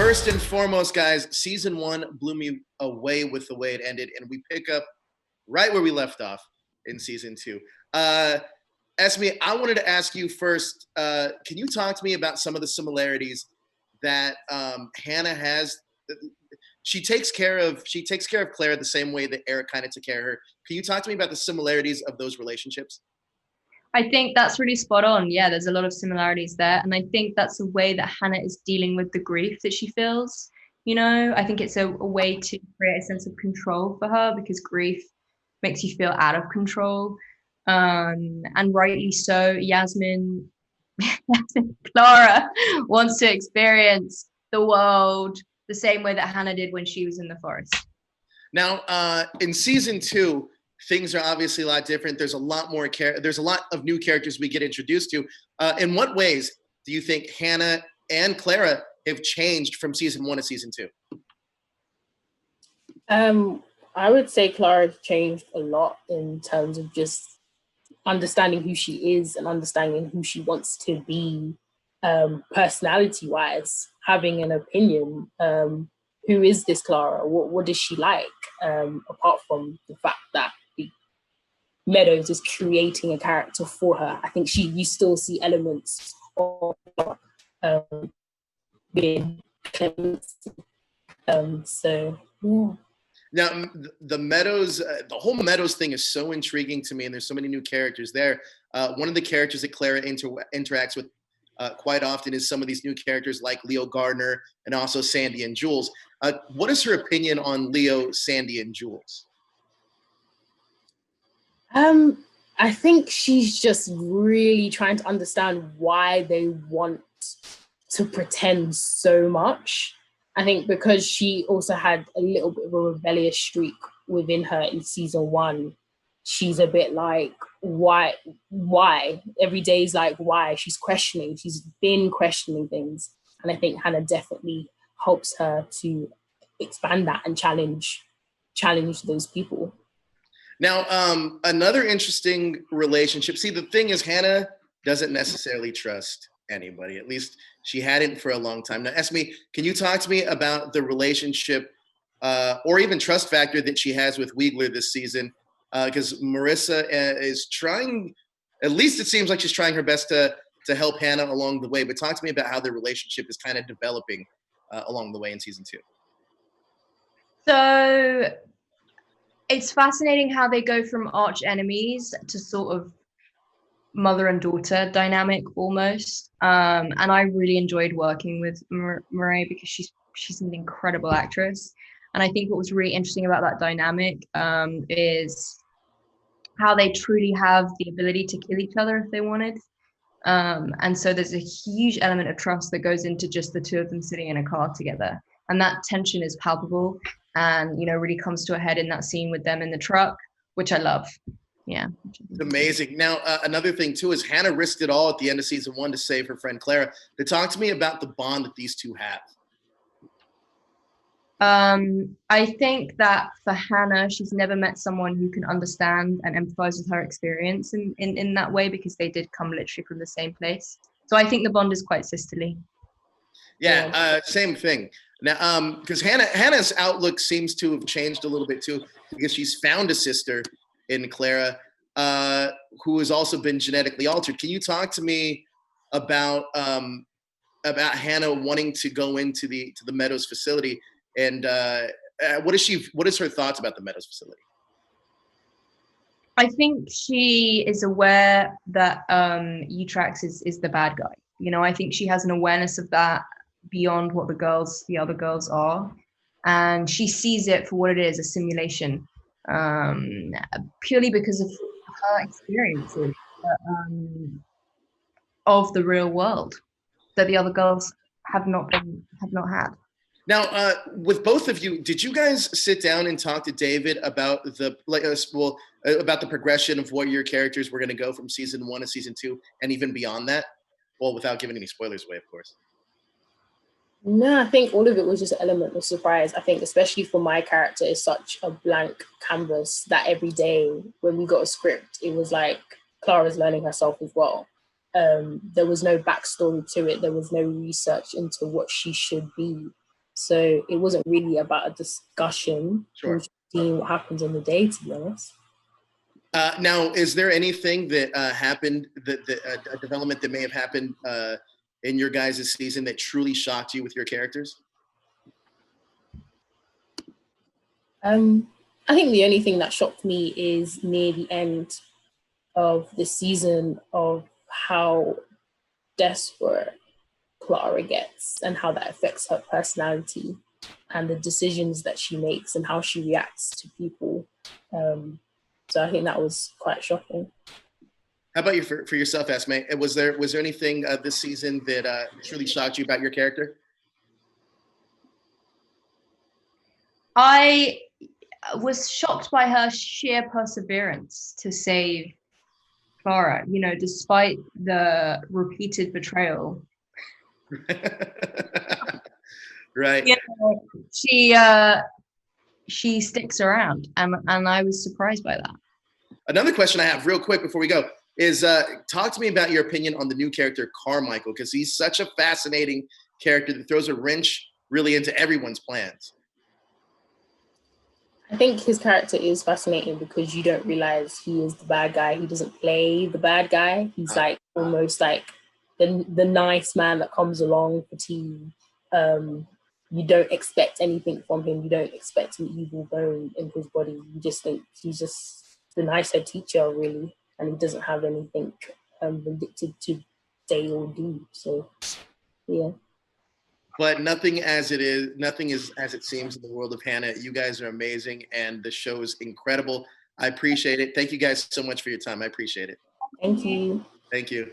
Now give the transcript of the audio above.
First and foremost, guys, season 1 blew me away with the way it ended, and we pick up right where we left off in season 2. Esme, I wanted to ask you first, can you talk to me about some of the similarities that Hanna has? She takes care of Claire the same way that Eric kind of took care of her. Can you talk to me about the similarities of those relationships? I think that's really spot on. Yeah, there's a lot of similarities there. And I think that's a way that Hanna is dealing with the grief that she feels. You know, I think it's a way to create a sense of control for her, because grief makes you feel out of control. And rightly so, Yasmin Clara wants to experience the world the same way that Hanna did when she was in the forest. Now, in season 2, things are obviously a lot different. There's a lot more there's a lot of new characters we get introduced to. In what ways do you think Hanna and Clara have changed from season 1 to season 2? I would say Clara's changed a lot in terms of just understanding who she is and understanding who she wants to be, personality-wise, having an opinion. Who is this Clara? What does she like? Apart from the fact that Meadows is creating a character for her, I think you still see elements of being so yeah. Now, the Meadows, the whole Meadows thing is so intriguing to me, and there's so many new characters there. One of the characters that Clara interacts with quite often is some of these new characters like Leo Gardner and also Sandy and Jules. What is her opinion on Leo, Sandy, and Jules? I think she's just really trying to understand why they want to pretend so much. I think because she also had a little bit of a rebellious streak within her in season 1, she's a bit like, why? Every day is like, why? She's been questioning things. And I think Hanna definitely helps her to expand that and challenge those people. Now, another interesting relationship. See, the thing is, Hanna doesn't necessarily trust anybody. At least she hadn't for a long time. Now, Esme, can you talk to me about the relationship or even trust factor that she has with Wiegler this season? Because Marissa is trying, at least it seems like she's trying her best to help Hanna along the way. But talk to me about how the relationship is kind of developing along the way in season 2. So it's fascinating how they go from arch enemies to sort of mother and daughter dynamic almost. And I really enjoyed working with Monet because she's an incredible actress. And I think what was really interesting about that dynamic is how they truly have the ability to kill each other if they wanted. And so there's a huge element of trust that goes into just the two of them sitting in a car together. And that tension is palpable and, you know, really comes to a head in that scene with them in the truck, which I love. Yeah. It's amazing. Now, another thing, too, is Hanna risked it all at the end of season 1 to save her friend Clara. To talk to me about the bond that these two have. I think that for Hanna, she's never met someone who can understand and empathize with her experience in that way, because they did come literally from the same place. So I think the bond is quite sisterly. Yeah, same thing. Now, because Hannah's outlook seems to have changed a little bit too, because she's found a sister in Clara, who has also been genetically altered. Can you talk to me about Hanna wanting to go into the Meadows facility, and what is her thoughts about the Meadows facility? I think she is aware that Utrax is the bad guy. You know, I think she has an awareness of that beyond what the other girls are, and she sees it for what it is, a simulation, purely because of her experiences of the real world that the other girls have not had. Now, with both of you, did you guys sit down and talk to David about about the progression of what your characters were going to go from season 1 to season 2 and even beyond that? Well, without giving any spoilers away, of course. No, I think all of it was just an element of surprise. I think especially for my character, it's such a blank canvas that every day when we got a script, it was like Clara's learning herself as well. There was no backstory to it. There was no research into what she should be. So it wasn't really about a discussion. Sure. It was seeing what happens on the day, to be honest. Now, is there anything that happened, a development that may have happened in your guys' season that truly shocked you with your characters? I think the only thing that shocked me is near the end of the season of how desperate Clara gets and how that affects her personality and the decisions that she makes and how she reacts to people. So I think that was quite shocking. How about you for yourself, Esme? Was there anything this season that truly shocked you about your character? I was shocked by her sheer perseverance to save Clara, you know, despite the repeated betrayal. Right. You know, she sticks around, and I was surprised by that. Another question I have real quick before we go is talk to me about your opinion on the new character Carmichael, because he's such a fascinating character that throws a wrench really into everyone's plans. I think his character is fascinating because you don't realize he is the bad guy. He doesn't play the bad guy. He's like almost like the nice man that comes along for tea. You don't expect anything from him. You don't expect an evil bone in his body. You just think he's just the nice head teacher, really, and he doesn't have anything vindictive to say or do. So, yeah. But nothing is as it seems in the world of Hanna. You guys are amazing, and the show is incredible. I appreciate it. Thank you guys so much for your time. I appreciate it. Thank you. Thank you.